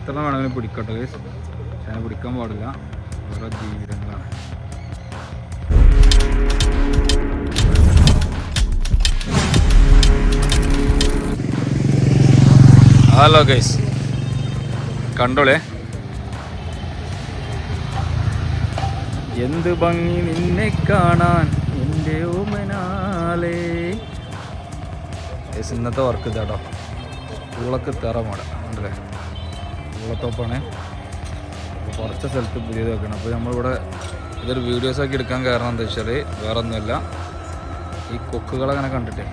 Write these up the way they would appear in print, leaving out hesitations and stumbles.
എത്ര വേണമെങ്കിലും പിടിക്കട്ടെ ഗൈസ്. പക്ഷെ അതിനെ പിടിക്കാൻ പാടില്ല, ഓരോ ജീവിതങ്ങളാണ്. ഹലോ ഗൈസ്, കണ്ടോളേ എന്ത് ഭംഗി നിന്നെ കാണാൻ എൻ്റെ ഓമനാലേ. ഗൈസ് ഇന്നത്തെ വർക്ക് ഇതാട്ടോ, പൂളക്ക് തെറ മോഡ ഉണ്ടല്ലേ, പൂളത്തോപ്പാണ്. അപ്പോൾ കുറച്ച് സ്ഥലത്ത് പുതിയത് വെക്കണം. അപ്പോൾ നമ്മളിവിടെ ഇതൊരു വീഡിയോസാക്കി എടുക്കാൻ കാരണം എന്താ വെച്ചാൽ വേറെ ഒന്നുമില്ല, ഈ കൊക്കുകളങ്ങനെ കണ്ടിട്ടേ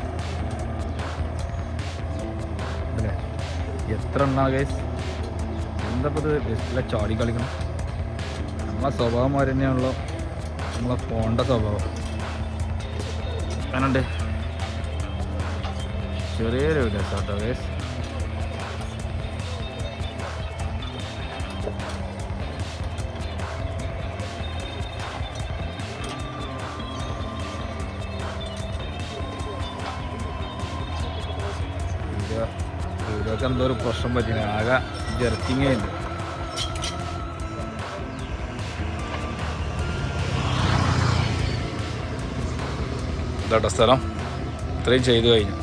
അല്ലേ എത്ര എണ്ണ ഗൈസ്. എന്താ ഇപ്പോൾ ഇത് ബെസ്റ്റിലെ ചാടി കളിക്കണം. നമ്മളെ സ്വഭാവം മാറി തന്നെയാണല്ലോ നമ്മളെ ഫോണിൻ്റെ സ്വഭാവം. അങ്ങനുണ്ട് ചെറിയൊരു വീഡിയോസ് കേട്ടോ ഗൈസ്. വീഡിയോക്ക് എന്തോ ഒരു പ്രശ്നം പറ്റില്ല, ആകെ ജെർക്കിങ്ങേ ഉണ്ട്. ഇതാട്ടോ സ്ഥലം, ഇത്രയും ചെയ്തു കഴിഞ്ഞു.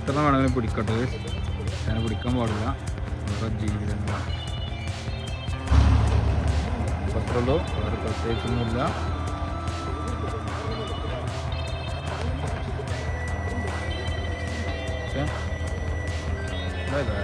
എത്ര വേണമെങ്കിലും പിടിക്കട്ടെ, അതിനെ പിടിക്കാൻ പാടില്ല, ഓരോ ജീവിതങ്ങളാണ്. അത്രയുള്ളൂ, വേറെ പ്രത്യേകിച്ചൊന്നുമില്ല. Okay bye bye.